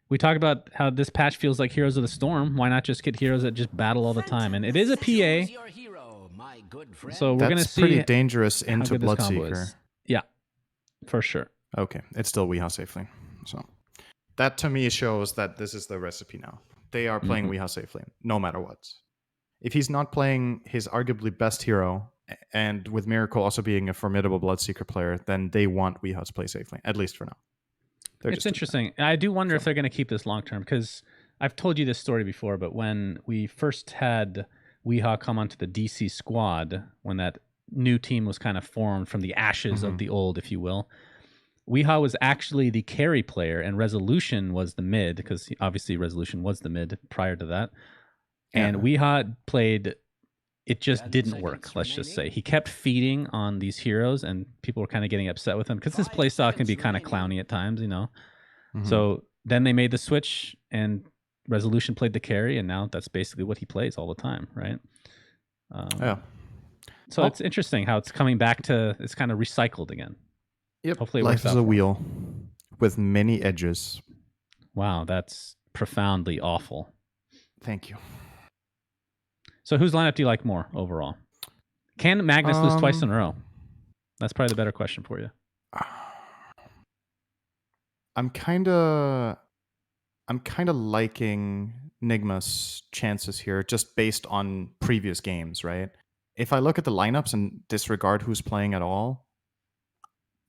we talked about how this patch feels like Heroes of the Storm. Why not just get heroes that just battle all the time? And it is a PA, so we're gonna see pretty dangerous how into good this combo Bloodseeker. is. Yeah, for sure. Okay, it's still Weehaw safely. So that to me shows that this is the recipe now. They are playing Weehaw safely, no matter what. If he's not playing his arguably best hero, and with Miracle also being a formidable Bloodseeker player, then they want Weehaw to play safely, at least for now. It's interesting. I do wonder if they're going to keep this long term, because I've told you this story before, but when we first had Weehaw come onto the DC squad, when that new team was kind of formed from the ashes of the old, if you will, Weehaw was actually the carry player and Resolution was the mid, because obviously Resolution was the mid prior to that. And Weehaw played, it just didn't work, let's just say. He kept feeding on these heroes and people were kind of getting upset with him because his playstyle can be kind of clowny at times, you know. So then they made the switch and Resolution played the carry, and now that's basically what he plays all the time, right? So it's interesting how it's coming back to, it's kind of recycled again. Yep. Hopefully it Life works is out a for him. wheel with many edges. Wow, that's profoundly awful. Thank you. So whose lineup do you like more overall? Can Magnus lose twice in a row? That's probably the better question for you. I'm kind of liking Nigma's chances here, just based on previous games, right? If I look at the lineups and disregard who's playing at all,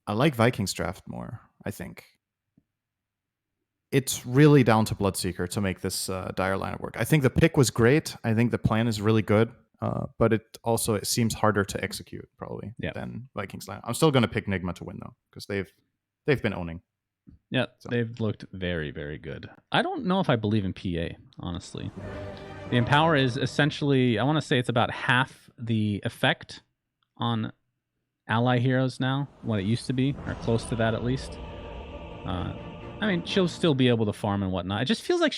I like Viking's draft more, I think. It's really down to Bloodseeker to make this dire lineup work. I think the pick was great. I think the plan is really good, but it seems harder to execute probably than Viking's lineup. I'm still going to pick Nigma to win though, because they've been owning. Yeah, they've looked very, very good. I don't know if I believe in PA, honestly. The Empower is essentially, I want to say it's about half the effect on ally heroes now, what it used to be, or close to that at least. I mean, she'll still be able to farm and whatnot. It just feels like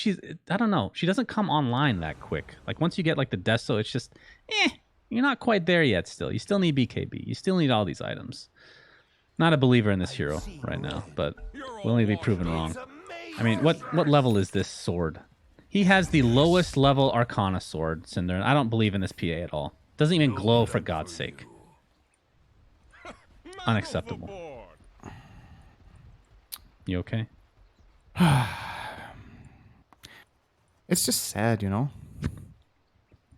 I don't know, she doesn't come online that quick. Like once you get like the Deso, it's just, you're not quite there yet still. You still need BKB. You still need all these items. Not a believer in this hero right now, but we'll only be proven wrong. I mean, what level is this sword? He has the lowest level Arcana sword, Cinder, and I don't believe in this PA at all. Doesn't even glow, for God's sake. Unacceptable. You okay? It's just sad, you know?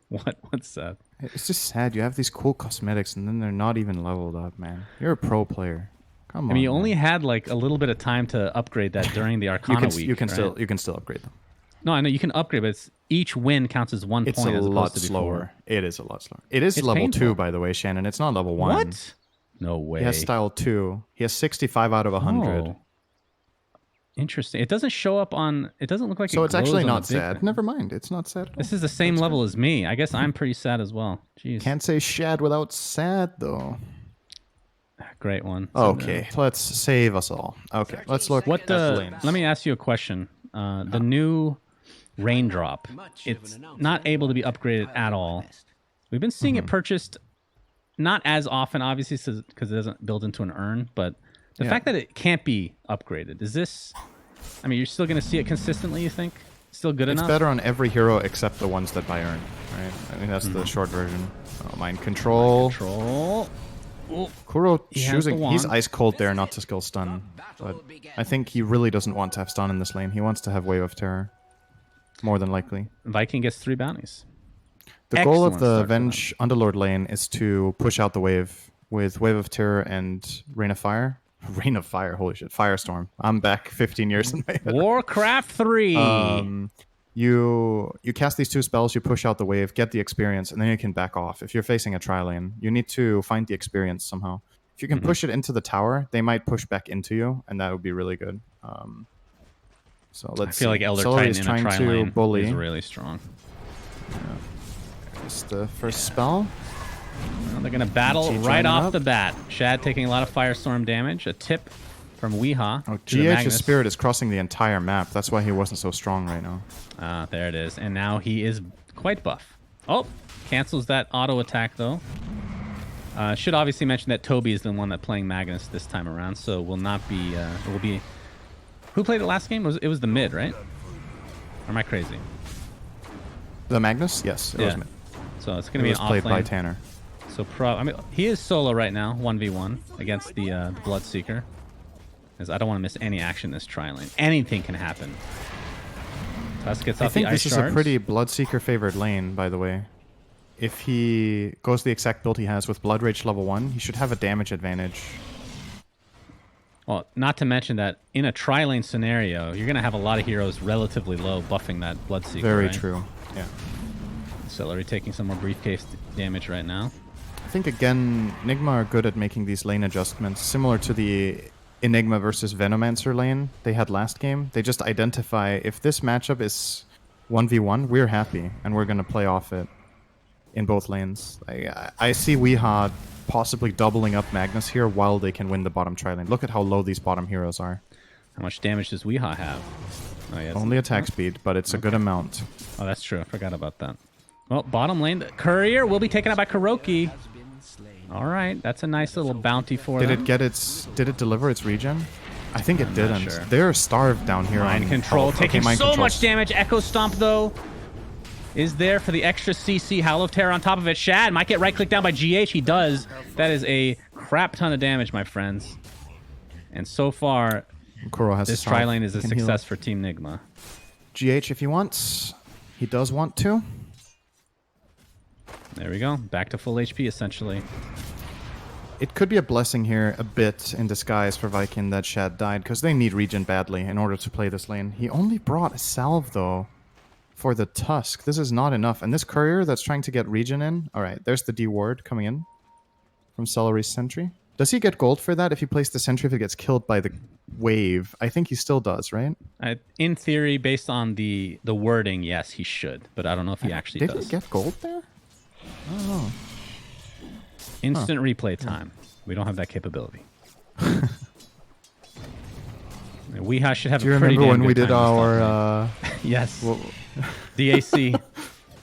What's sad? It's just sad. You have these cool cosmetics and then they're not even leveled up, man. You're a pro player. Come on. I mean, you only had like a little bit of time to upgrade that during the Arcana week. You can still upgrade them. No, I know you can upgrade, but each win counts as 1 point. It's a lot slower. It is a lot slower. It is level 2, by the way, Shannon. It's not level 1. What? No way. He has style 2. He has 65 out of 100. Oh. Interesting. It doesn't show up on. It doesn't look like. So it's actually not sad. Never mind. It's not sad. This is the same level as me. I guess I'm pretty sad as well. Jeez. Can't say shad without sad though. Great one. Okay, let's save us all. Okay, let's look. What let me ask you a question. The new Raindrop. It's not able to be upgraded at all. We've been seeing it purchased, not as often, obviously, because it doesn't build into an urn, but. The fact that it can't be upgraded, is this... I mean, you're still going to see it consistently, you think? Still good enough? It's better on every hero except the ones that buy earn, right? I think that's the short version. Oh, Mind Control. Kuro choosing... He's ice cold there, not to skill stun. But I think he really doesn't want to have stun in this lane. He wants to have Wave of Terror. More than likely. Viking gets 3 bounties. The goal of the Venge Underlord lane is to push out the wave with Wave of Terror and Rain of Fire. Rain of Fire, holy shit. Firestorm. I'm back 15 years in my head. Warcraft 3. You cast these 2 spells, you push out the wave, get the experience, and then you can back off. If you're facing a tri-lane, you need to find the experience somehow. If you can push it into the tower, they might push back into you, and that would be really good. So let's I feel like Elder Celery Titan is in trying a tri-lane to bully. is really strong. There's the first spell. Well, they're going to battle right off the bat. Shad taking a lot of Firestorm damage. A tip from Weehaw. Oh, GH's Spirit is crossing the entire map. That's why he wasn't so strong right now. Ah, there it is. And now he is quite buff. Oh, cancels that auto attack, though. Should obviously mention that Toby is the one that playing Magnus this time around, so will not be... will be. Who played it last game? It was the mid, right? Or am I crazy? The Magnus? Yes, it was mid. So it's going to be an off played lane. by Tanner. So I mean, he is solo right now, 1v1 against the Bloodseeker. Because I don't want to miss any action this tri-lane. Anything can happen. Tusk gets off the ice this is shards. a pretty Bloodseeker favored lane, by the way. If he goes the exact build he has with Blood Rage level 1, he should have a damage advantage. Well, not to mention that in a tri-lane scenario, you're going to have a lot of heroes relatively low buffing that Bloodseeker, Very right? true, yeah. Celery taking some more briefcase damage right now. I think, again, Nigma are good at making these lane adjustments, similar to the Enigma versus Venomancer lane they had last game. They just identify, if this matchup is 1v1, we're happy, and we're going to play off it in both lanes. I see Weeha possibly doubling up Magnus here while they can win the bottom tri-lane. Look at how low these bottom heroes are. How much damage does Weeha have? Oh, yeah, only attack speed, but it's a good amount. Oh, that's true. I forgot about that. Well, bottom lane, the Courier will be taken out by Kuroki. All right, that's a nice little bounty for them. Did it deliver its regen? I think it didn't. Sure. They're starved down here. Mind control, taking mind so control. much damage. Echo Stomp, though, is there for the extra CC. Howl of Terror on top of it. Shad might get right-clicked down by GH. He does. That is a crap ton of damage, my friends. And so far, this tri-lane is a success for Team Nigma. GH, if he wants, he does want to. There we go. Back to full HP, essentially. It could be a blessing here, a bit in disguise for Viking that Shad died, because they need regen badly in order to play this lane. He only brought a salve, though, for the Tusk. This is not enough. And this Courier that's trying to get regen in... Alright, there's the D-Ward coming in from Celery's Sentry. Does he get gold for that if he plays the Sentry if it gets killed by the wave? I think he still does, right? In theory, based on the wording, yes, he should. But I don't know if he actually does. Did he get gold there? I don't know. Instant replay time. We don't have that capability. Weeha should have a pretty damn good time. Do you remember when we did our... yes. DAC.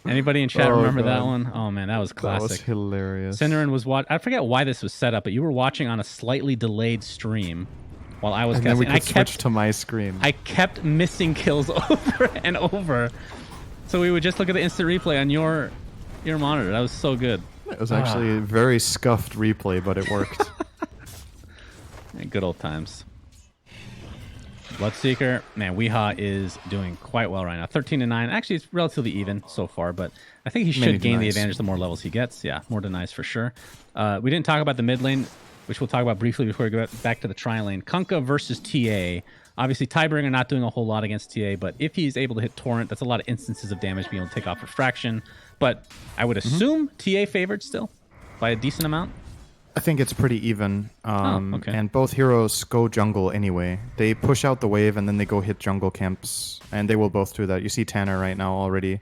Anybody in chat remember that one? Oh, man, that was classic. That was hilarious. Cinderin was I forget why this was set up, but you were watching on a slightly delayed stream while I was casting. Then we could switch to my screen. I kept missing kills over and over. So we would just look at the instant replay on your monitor. That was so good. It was actually a very scuffed replay, but it worked. Good old times. Bloodseeker, man, Weeha is doing quite well right now. 13-9. Actually, it's relatively even so far, but I think he should gain the advantage the more levels he gets. Yeah, more denies for sure. We didn't talk about the mid lane, which we'll talk about briefly before we go back to the tri-lane. Kunkka versus TA. Obviously, Tidebringer not doing a whole lot against TA, but if he's able to hit Torrent, that's a lot of instances of damage being able to take off Refraction. But I would assume TA favored still by a decent amount. I think it's pretty even. Okay. And both heroes go jungle anyway. They push out the wave and then they go hit jungle camps. And they will both do that. You see Tanner right now already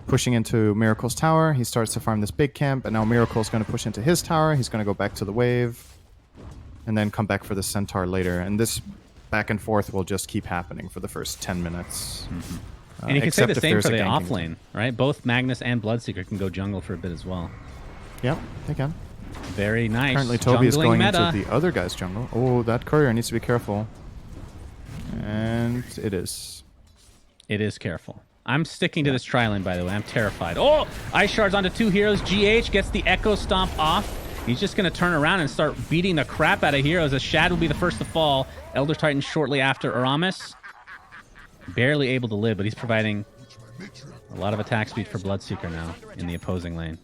pushing into Miracle's tower. He starts to farm this big camp. And now Miracle's going to push into his tower. He's going to go back to the wave. And then come back for the Centaur later. And this back and forth will just keep happening for the first 10 minutes. Mm-hmm. And you can say the same for the off lane, right? Both Magnus and Bloodseeker can go jungle for a bit as well. Yep, they can. Very nice. Currently, Toby is going meta. into the other guy's jungle. Oh, that Courier needs to be careful. And it is. It is careful. I'm sticking to this tri-lane, by the way. I'm terrified. Oh! Ice Shards onto two heroes. GH gets the Echo Stomp off. He's just going to turn around and start beating the crap out of heroes, as Shad will be the first to fall. Elder Titan shortly after Aramis. Barely able to live, but he's providing a lot of attack speed for Bloodseeker now in the opposing lane.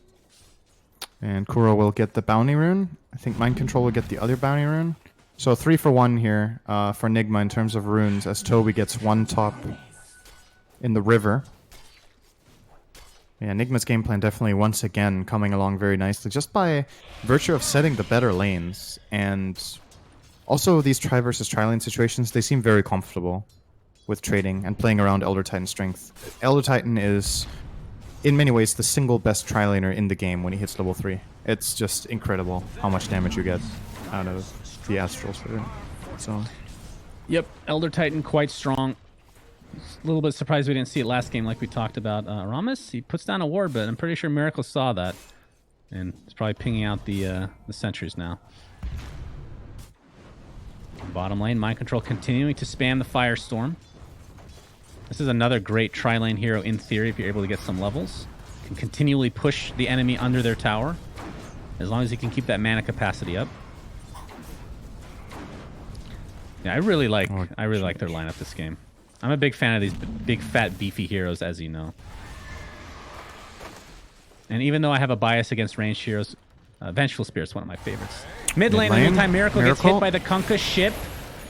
And Kuro will get the bounty rune. I think Mind Control will get the other bounty rune. So 3 for 1 here for Nigma in terms of runes, as Toby gets 1 top in the river. Yeah, Nigma's game plan definitely once again coming along very nicely, just by virtue of setting the better lanes. And also these tri versus tri lane situations, they seem very comfortable with trading and playing around Elder Titan strength. Elder Titan is, in many ways, the single best tri-laner in the game when he hits level 3. It's just incredible how much damage you get out of the Astrals for it. So, yep, Elder Titan quite strong. A little bit surprised we didn't see it last game like we talked about. Aramis, he puts down a ward, but I'm pretty sure Miracle saw that. And he's probably pinging out the sentries now. Bottom lane, Mind Control continuing to spam the Firestorm. This is another great tri-lane hero in theory if you're able to get some levels. Can continually push the enemy under their tower as long as he can keep that mana capacity up. Yeah, I really like their lineup this game. I'm a big fan of these big fat beefy heroes, as you know. And even though I have a bias against ranged heroes, Vengeful Spirit's one of my favorites. Mid lane, in the meantime, Miracle gets hit by the Kunkka ship.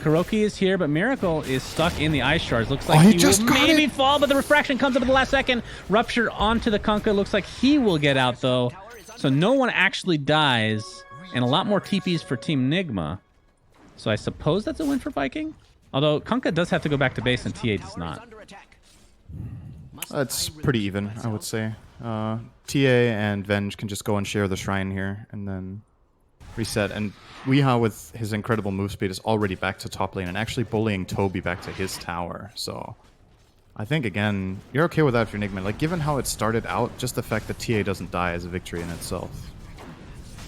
Kuroki is here, but Miracle is stuck in the ice shards. Looks like he will maybe fall, but the refraction comes up at the last second. Rupture onto the Kunkka. Looks like he will get out, though. So no one actually dies, and a lot more TPs for Team Nigma. So I suppose that's a win for Viking? Although Kunkka does have to go back to base, and TA does not. It's pretty even, I would say. TA and Venge can just go and share the shrine here, and then reset. And Weeha, with his incredible move speed, is already back to top lane and actually bullying Toby back to his tower. So I think, again, you're okay with that if you're Nigma. Like, given how it started out, just the fact that TA doesn't die is a victory in itself.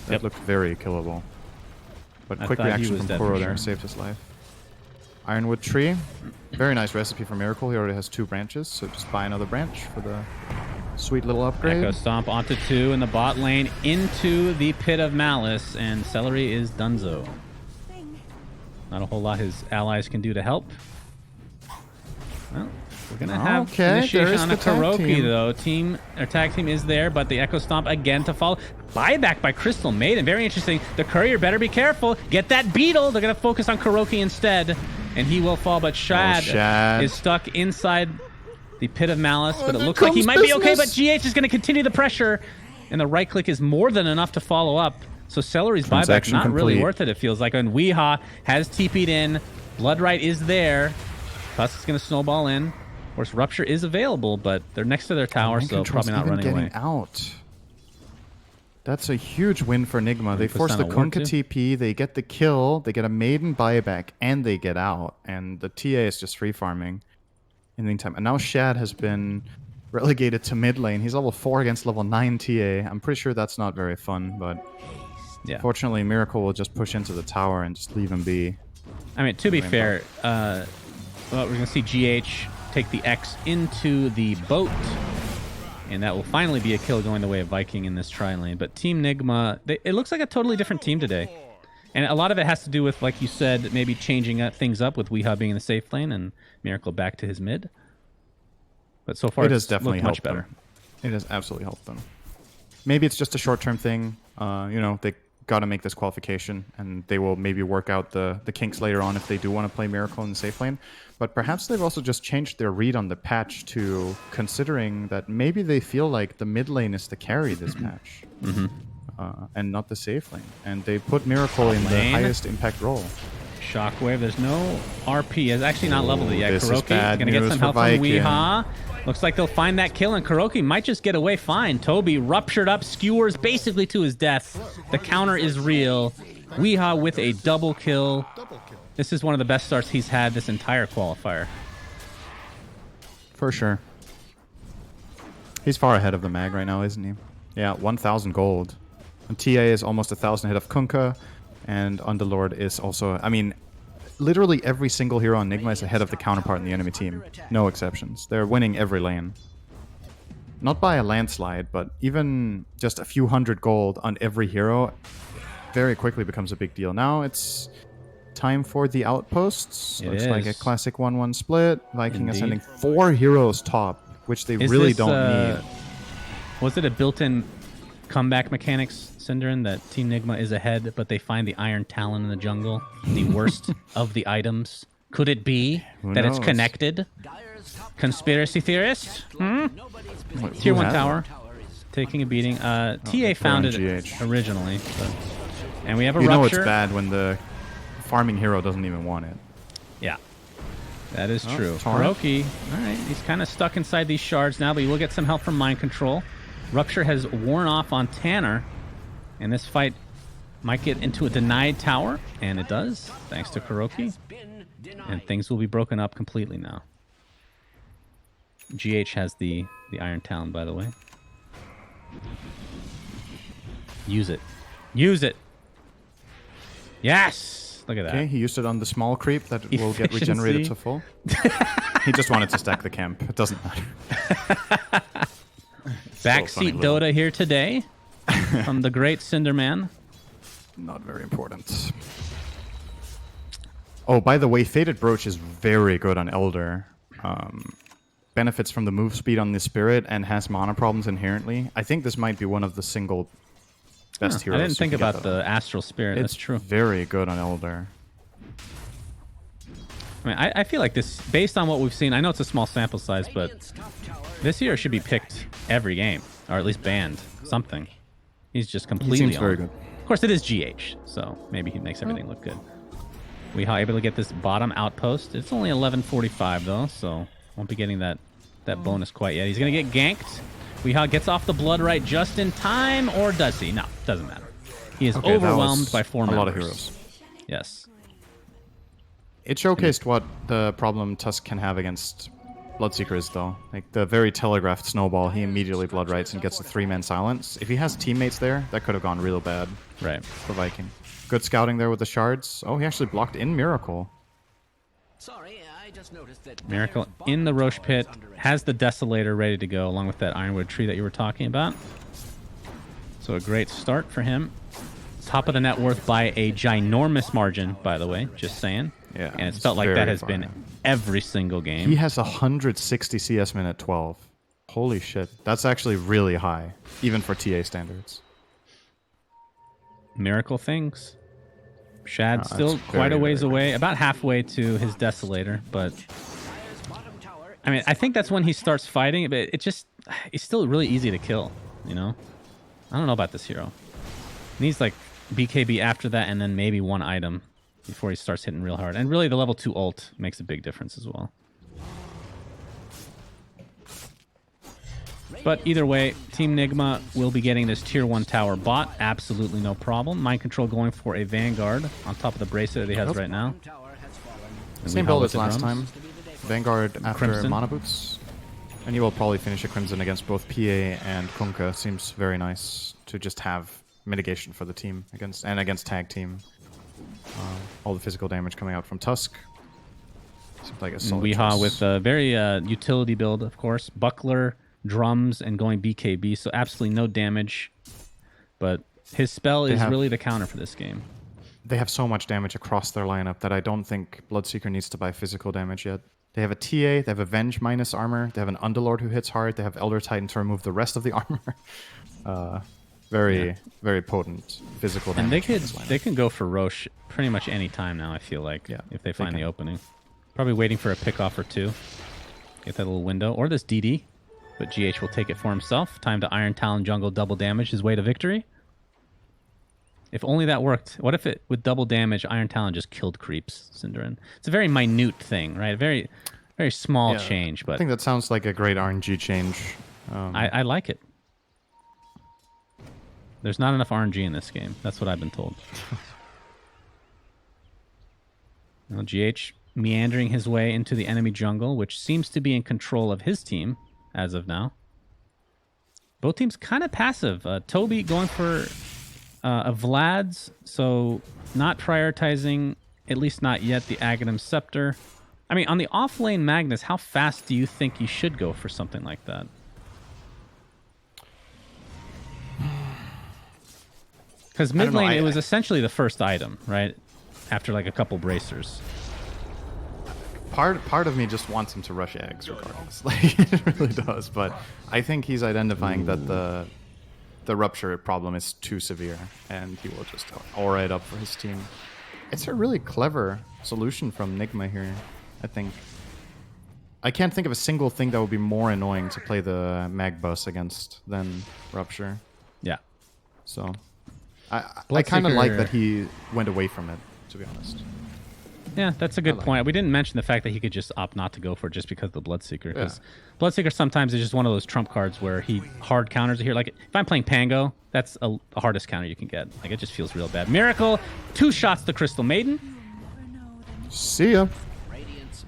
That looked very killable. But quick reaction from Kuro there saved his life. Ironwood Tree. Very nice recipe for Miracle. He already has 2 branches, so just buy another branch for the sweet little upgrade. Echo Stomp onto 2 in the bot lane into the Pit of Malice, and Celery is donezo. Not a whole lot his allies can do to help. Well, we're going to have initiation on a Kuroki, though. Tag team is there, but the Echo Stomp again to follow. Buyback by Crystal Maiden. Very interesting. The Courier better be careful. Get that Beetle. They're going to focus on Kuroki instead, and he will fall. But Shad is stuck inside the Pit of Malice, but it looks like he might be okay, but GH is going to continue the pressure, and the right click is more than enough to follow up. So Celery's buyback not really worth it, it feels like. And Weeha has TP'd in. Bloodright is there. Tusk is going to snowball in. Of course, Rupture is available, but they're next to their tower, so probably not running away. Out. That's a huge win for Nigma. They force the Kunkka TP, they get the kill, they get a Maiden buyback, and they get out. And the TA is just free farming in the meantime. And now Shad has been relegated to mid lane. He's level 4 against level 9 TA. I'm pretty sure that's not very fun, but yeah. Fortunately, Miracle will just push into the tower and just leave him be. I mean, to be fair, well, we're going to see GH take the X into the boat, and that will finally be a kill going the way of Viking in this tri-lane. But Team Nigma, it looks like a totally different team today. And a lot of it has to do with, like you said, maybe changing things up with Weeha being in the safe lane and Miracle back to his mid. But so far, it's definitely much better. It has absolutely helped them. Maybe it's just a short-term thing. You know, they got to make this qualification, and they will maybe work out the kinks later on if they do want to play Miracle in the safe lane. But perhaps they've also just changed their read on the patch to considering that maybe they feel like the mid lane is the carry this patch, and not the safe lane. And they put Miracle in the highest impact role. Shockwave, there's no RP. It's actually not leveled yet. Kuroki going to get some help from Weeha. Looks like they'll find that kill, and Kuroki might just get away fine. Toby ruptured up, skewers basically to his death. The counter is real. Weeha with a double kill. This is one of the best starts he's had this entire qualifier. For sure. He's far ahead of the mag right now, isn't he? Yeah, 1,000 gold. And TA is almost 1,000 ahead of Kunkka, and Underlord is also... I mean, literally every single hero on Nigma is ahead of the counterpart in the enemy team. No exceptions. They're winning every lane. Not by a landslide, but even just a few hundred gold on every hero very quickly becomes a big deal. Now it's time for the outposts. Looks like a classic 1-1 split. Viking is sending 4 heroes top, which they really don't need. Was it a built-in comeback mechanics, Synderin, that Team Nigma is ahead, but they find the Iron Talon in the jungle, the worst of the items? Could it be that it's connected? Conspiracy theorist? Tier 1 tower, taking a beating. TA found it originally, and we have a Rupture. You know it's bad when the farming hero doesn't even want it. Yeah, that is true. Kuroki, all right, he's kind of stuck inside these shards now, but he will get some help from Mind Control. Rupture has worn off on Tanner, and this fight might get into a denied tower, and it does, thanks to Kuroki. And things will be broken up completely now. GH has the Iron Talon, by the way. Use it. Use it! Yes! Look at that. Okay, he used it on the small creep that will get regenerated to full. He just wanted to stack the camp. It doesn't matter. Backseat Dota here today from the great Cinderman. Not very important. Oh, by the way, Fated Brooch is very good on Elder. Benefits from the move speed on the Spirit and has mana problems inherently. I think this might be one of the single best heroes. I didn't think about the Astral Spirit. That's true. Very good on Elder. I mean, I feel like this, based on what we've seen, I know it's a small sample size, but this hero should be picked every game, or at least banned. Something. He's just completely He seems very good. Of course, it is GH, so maybe he makes everything look good. We are able to get this bottom outpost. It's only 11:45 though, so won't be getting that bonus quite yet. He's gonna get ganked. Weehaw gets off the blood right just in time, or does he? No, doesn't matter. He is overwhelmed by 4 members. A lot of heroes. Yes. It showcased what the problem Tusk can have against Bloodseeker is, though. Like, the very telegraphed snowball, he immediately blood rights and gets a 3-man silence. If he has teammates there, that could have gone real bad for Viking. Good scouting there with the shards. Oh, he actually blocked in Miracle. Sorry, I just noticed that Miracle in the Roche pit, has the Desolator ready to go, along with that Ironwood tree that you were talking about. So a great start for him. Top of the net worth by a ginormous margin, by the way, just saying. Yeah, and it's felt like that has been every single game. He has 160 CS min at 12. Holy shit. That's actually really high, even for TA standards. Miracle things. Shad's still quite a ways away, about halfway to his Desolator, but I mean, I think that's when he starts fighting, but it's still really easy to kill, you know? I don't know about this hero. He needs like BKB after that and then maybe one item before he starts hitting real hard. And really the level 2 ult makes a big difference as well. But either way, Team Nigma will be getting this tier 1 tower bot. Absolutely no problem. Mind Control going for a Vanguard on top of the bracelet that he has right now. Same build as last time. Vanguard after Crimson. Mana Boots. And he will probably finish a Crimson against both PA and Kunkka. Seems very nice to just have mitigation for the team against tag team. All the physical damage coming out from Tusk. Seems like a solid Weehaw with a very utility build, of course. Buckler, drums, and going BKB, so absolutely no damage. But his spell is really the counter for this game. They have so much damage across their lineup that I don't think Bloodseeker needs to buy physical damage yet. They have a TA, they have Avenge minus armor, they have an Underlord who hits hard, they have Elder Titan to remove the rest of the armor. Very potent physical damage. And they can go for Roche pretty much any time now, I feel like, if they find the opening. Probably waiting for a pickoff or two. Get that little window. Or this DD. But GH will take it for himself. Time to Iron Talon jungle double damage his way to victory. If only that worked. What if it, with double damage, Iron Talon just killed creeps, Cinderin? It's a very minute thing, right? Very, very small change. But I think that sounds like a great RNG change. I like it. There's not enough RNG in this game. That's what I've been told. Now, GH meandering his way into the enemy jungle, which seems to be in control of his team as of now. Both teams kind of passive. Toby going for a Vlad's, so not prioritizing, at least not yet, the Aghanim Scepter. I mean, on the off-lane Magnus, how fast do you think you should go for something like that? Because mid lane, it was essentially the first item, right? After like a couple bracers. Part of me just wants him to rush eggs regardless. Like, it really does. But I think he's identifying that the rupture problem is too severe, and he will just aura it up for his team. It's a really clever solution from Nigma here, I think. I can't think of a single thing that would be more annoying to play the mag bus against than rupture. Yeah. So I kind of like that he went away from it, to be honest. Yeah, that's a good point. We didn't mention the fact that he could just opt not to go for it just because of the Bloodseeker. Because Bloodseeker sometimes is just one of those trump cards where he hard counters here. Like, if I'm playing Pango, that's the hardest counter you can get. Like, it just feels real bad. Miracle, 2 shots to Crystal Maiden. See ya.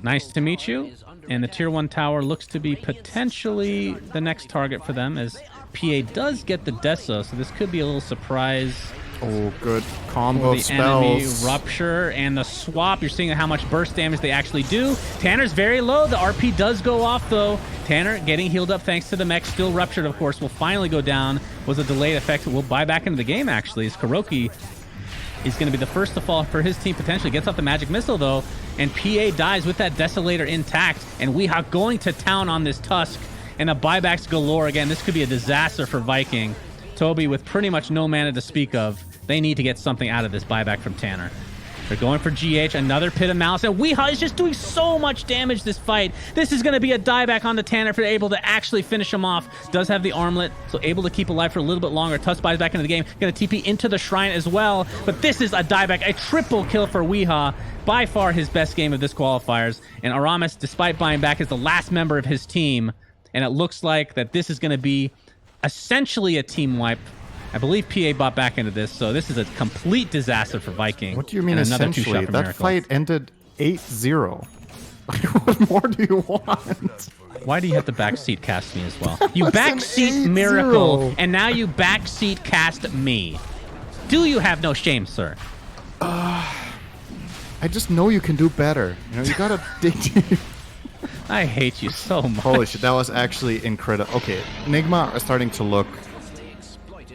Nice to meet you. And the Tier 1 tower looks to be potentially the next target for them, as PA does get the Deso, so this could be a little surprise Oh, good combo For of the spells. enemy rupture and the swap. You're seeing how much burst damage they actually do. Tanner's very low. The RP does go off though. Tanner getting healed up thanks to the mech. Still ruptured, of course. Will finally go down. Was a delayed effect. Will buy back into the game actually. As Kuroki is going to be the first to fall for his team potentially. Gets off the magic missile though, and PA dies with that Desolator intact. And Weehaw going to town on this Tusk, and the buybacks galore again. This could be a disaster for Viking. Toby with pretty much no mana to speak of. They need to get something out of this buyback from Tanner. They're going for GH, another Pit of Malice, and Weehaw is just doing so much damage this fight. This is going to be a dieback on the Tanner for able to actually finish him off. Does have the armlet, so able to keep alive for a little bit longer. Tusk buys back into the game. Going to TP into the Shrine as well, but this is a dieback, a triple kill for Weehaw. By far his best game of this qualifiers, and Aramis, despite buying back, is the last member of his team, and it looks like that this is going to be essentially a team wipe. I believe PA bought back into this, so this is a complete disaster for Viking. What do you mean and another essentially? two-shot for That Miracle. fight ended 8-0. What more do you want? Why do you have to backseat cast me as well? You was an backseat 8-0. Miracle, and now you backseat cast me. Do you have no shame, sir? I just know you can do better. You know, you gotta dig deep. I hate you so much. Holy shit, that was actually incredible. Okay, Nigma are starting to look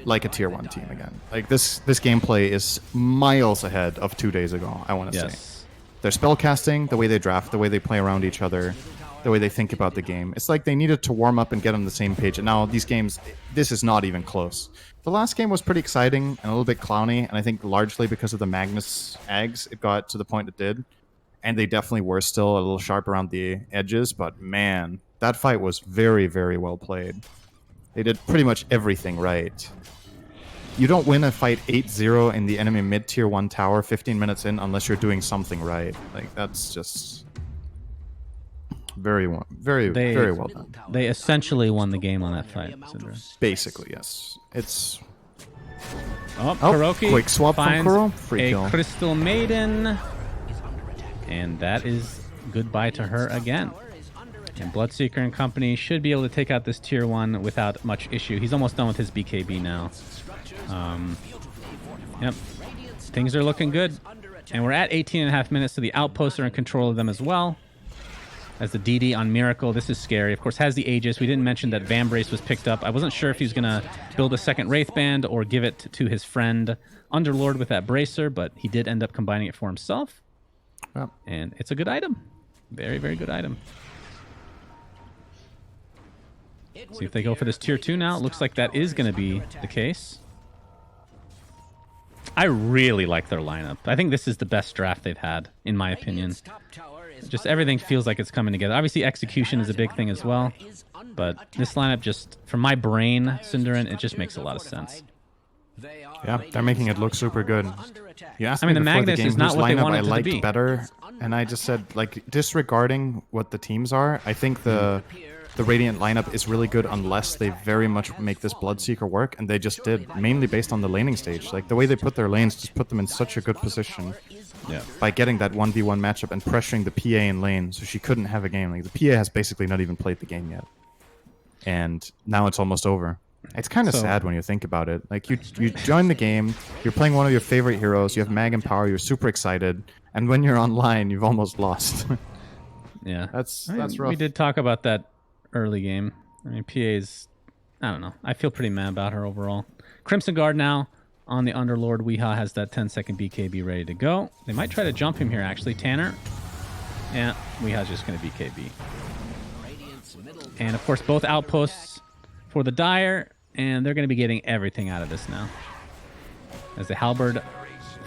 like a tier 1 team again. Like this gameplay is miles ahead of 2 days ago, I want to say. Yes. Their spell casting, the way they draft, the way they play around each other, the way they think about the game. It's like they needed to warm up and get on the same page. And now these games, this is not even close. The last game was pretty exciting and a little bit clowny, and I think largely because of the Magnus eggs, it got to the point it did. And they definitely were still a little sharp around the edges, but man, that fight was very, very well played. They did pretty much everything right. You don't win a fight 8-0 in the enemy mid-tier 1 tower 15 minutes in unless you're doing something right. Like, that's just very well done. They essentially won the game on that fight. Basically, yes. It's... Oh, Kuroki quick swap from finds Kuro. Free a kill. Crystal Maiden. And that is goodbye to her again. And Bloodseeker and company should be able to take out this tier 1 without much issue. He's almost done with his BKB now. Yep. Things are looking good. And we're at 18.5 minutes, so the outposts are in control of them as well. As the DD on Miracle, this is scary. Of course, has the Aegis. We didn't mention that Vambrace was picked up. I wasn't sure if he was going to build a second Wraith Band or give it to his friend Underlord with that Bracer, but he did end up combining it for himself. Yep. And it's a good item. Very, very good item. See if they go for this tier 2 now. It looks like that is going to be the case. I really like their lineup. I think this is the best draft they've had, in my opinion. Just everything feels like it's coming together. Obviously, execution is a big thing as well. But this lineup just, from my brain, Cinderin, it just makes a lot of sense. Yeah, they're making it look super good. You asked I mean, me the before Magnus the game is not whose what they lineup wanted I it to liked be. better, and I just said, like, disregarding what the teams are, I think the Radiant lineup is really good unless they very much make this Bloodseeker work, and they just did, mainly based on the laning stage. Like, the way they put their lanes just put them in such a good position by getting that 1v1 matchup and pressuring the PA in lane, so she couldn't have a game. Like, the PA has basically not even played the game yet. And now it's almost over. It's kind of sad when you think about it. Like, you join the game, you're playing one of your favorite heroes, you have Mag and Power, you're super excited, and when you're online, you've almost lost. Yeah. That's rough. We did talk about that early game. I mean, PA's, I don't know. I feel pretty mad about her overall. Crimson Guard now on the Underlord. Weehaw has that 10-second BKB ready to go. They might try to jump him here, actually. Tanner. Yeah, Weehaw's just going to BKB. And, of course, both outposts for the Dire, and they're going to be getting everything out of this now. As the Halberd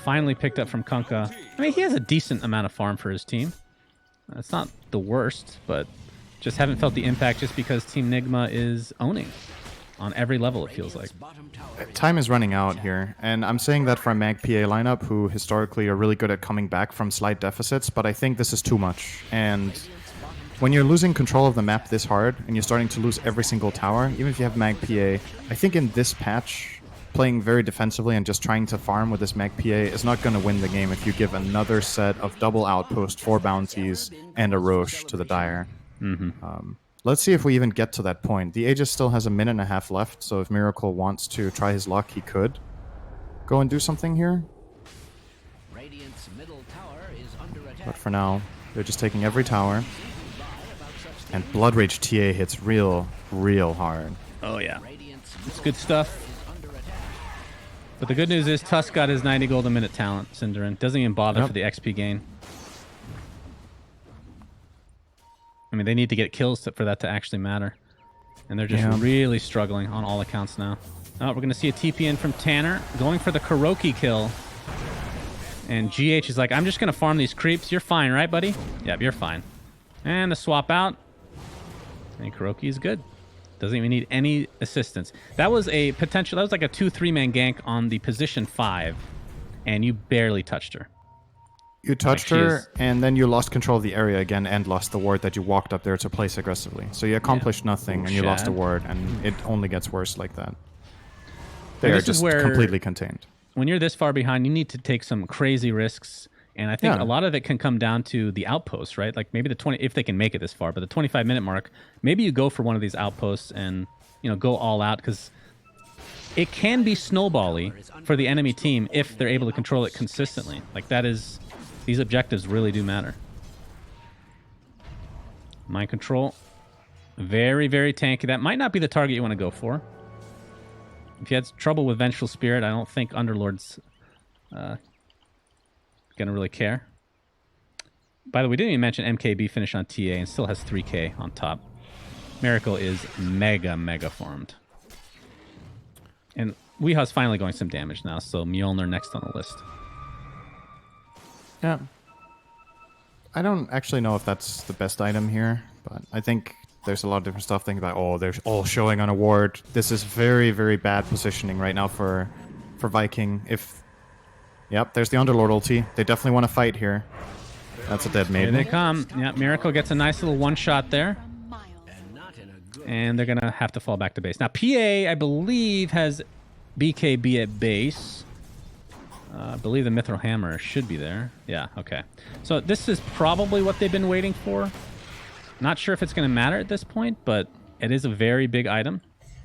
finally picked up from Kunkka. I mean, he has a decent amount of farm for his team. It's not the worst, but just haven't felt the impact just because Team Nigma is owning on every level, it feels like. Time is running out here, and I'm saying that for a Mag PA lineup who historically are really good at coming back from slight deficits, but I think this is too much. And when you're losing control of the map this hard, and you're starting to lose every single tower, even if you have Mag PA, I think in this patch, playing very defensively and just trying to farm with this Mag PA is not going to win the game if you give another set of double outpost, 4 bounties, and a Roche to the Dire. Let's see if we even get to that point. The Aegis still has a minute and a half left, so if Miracle wants to try his luck, he could. go and do something here. Radiant's middle tower is under attack. But for now, they're just taking every tower. And Blood Rage TA hits real hard. Oh, yeah. It's good stuff. But the good news is Tusk got his 90 gold a minute talent, Cinderin. Doesn't even bother for the XP gain. I mean, they need to get kills for that to actually matter. And they're just really struggling on all accounts now. Oh, we're going to see a TP in from Tanner. Going for the Kuroki kill. And GH is like, I'm just going to farm these creeps. You're fine, right, buddy? Yep, you're fine. And the swap out. And Kuroki is good. Doesn't even need any assistance. That was a potential... That was like a 2-3-man gank on the position 5. And you barely touched her. You touched her, and then you lost control of the area again and lost the ward that you walked up there to place aggressively. So you accomplished nothing, and you lost a ward, and it only gets worse like that. They are just completely contained. When you're this far behind, you need to take some crazy risks, and I think a lot of it can come down to the outposts, right? Like maybe the 20, if they can make it this far, but the 25-minute mark, maybe you go for one of these outposts and go all out, because it can be snowbally for the enemy team if they're able to control it consistently. Like that is... These objectives really do matter. Mind control. Very, very tanky. That might not be the target you want to go for. If you had trouble with Vengeful Spirit, I don't think Underlord's going to really care. By the way, we didn't even mention MKB finish on TA and still has 3k on top. Miracle is mega farmed. And Weeha's finally going some damage now, so Mjolnir next on the list. Yeah. I don't actually know if that's the best item here, but I think there's a lot of different stuff. Think about, oh, they're all showing on a ward. This is very, very bad positioning right now for Viking. Yep, there's the Underlord ulti. They definitely want to fight here. That's a dead maiden. Here they come. Yeah, Miracle gets a nice little one-shot there. And they're going to have to fall back to base. Now, PA, I believe, has BKB at base. I believe the Mithril Hammer should be there. Yeah, okay. So this is probably what they've been waiting for. Not sure if it's going to matter at this point, but it is a very big item.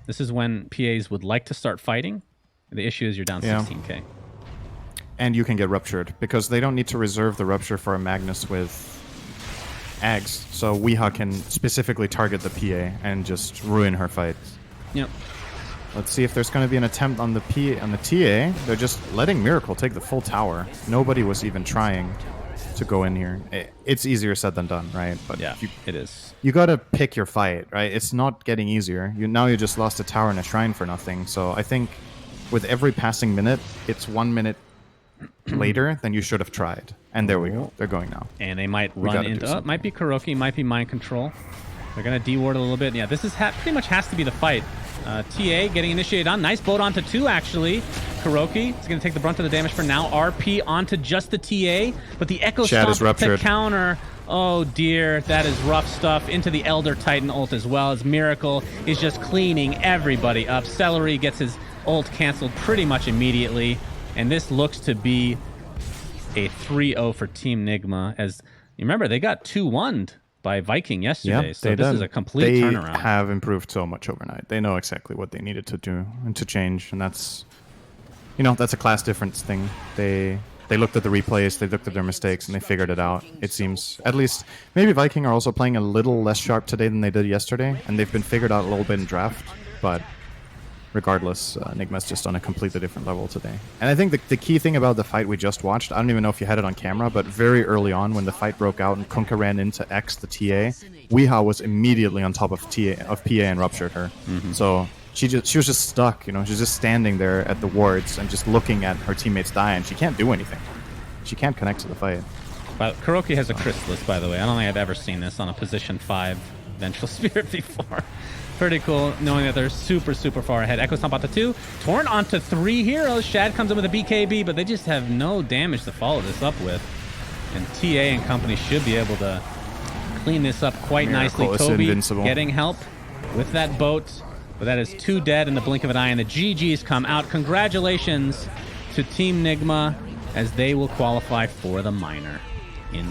This is when PAs would like to start fighting. The issue is you're down 16k. And you can get ruptured, because they don't need to reserve the rupture for a Magnus with Ags. So Weeha can specifically target the PA and just ruin her fights. Yep. Let's see if there's going to be an attempt on the TA. They're just letting Miracle take the full tower. Nobody was even trying to go in here. It's easier said than done, right? But yeah, it is. You got to pick your fight, right? It's not getting easier. Now you just lost a tower and a shrine for nothing. So I think with every passing minute, it's 1 minute later than you should have tried. And there we go. They're going now. And they might run into... Oh, it might be Kuroki, might be Mind Control. They're going to de-ward a little bit. Yeah, this is pretty much has to be the fight. TA getting initiated on. Nice boat onto 2, actually. Kuroki is going to take the brunt of the damage for now. RP onto just the TA, but the Echo Stomp to counter. Oh, dear. That is rough stuff. Into the Elder Titan ult as well, as Miracle is just cleaning everybody up. Celery gets his ult canceled pretty much immediately, and this looks to be a 3-0 for Team Nigma, as you remember, they got 2-1'd by Viking yesterday, so this is a complete turnaround. They have improved so much overnight. They know exactly what they needed to do and to change, and that's, that's a class difference thing. They looked at the replays, they looked at their mistakes, and they figured it out, it seems. At least, maybe Viking are also playing a little less sharp today than they did yesterday, and they've been figured out a little bit in draft, but regardless, Nigma's just on a completely different level today. And I think the key thing about the fight we just watched, I don't even know if you had it on camera, but very early on when the fight broke out and Kunkka ran into X, the TA, Weeha was immediately on top of PA and ruptured her. So she was just stuck, she's just standing there at the wards and just looking at her teammates die, and she can't do anything. She can't connect to the fight. But Kuroki has a Chrysalis, by the way. I don't think I've ever seen this on a position 5 Vengeful Spirit before. Pretty cool, knowing that they're super far ahead. Echo Stomp onto 2. Torn onto 3 heroes. Shad comes in with a BKB, but they just have no damage to follow this up with. And TA and company should be able to clean this up quite nicely. Toby getting help with that boat. But that is 2 dead in the blink of an eye, and the GGs come out. Congratulations to Team Nigma, as they will qualify for the minor in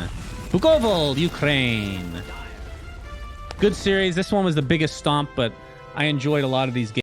Bukovel, Ukraine. Good series. This one was the biggest stomp, but I enjoyed a lot of these games.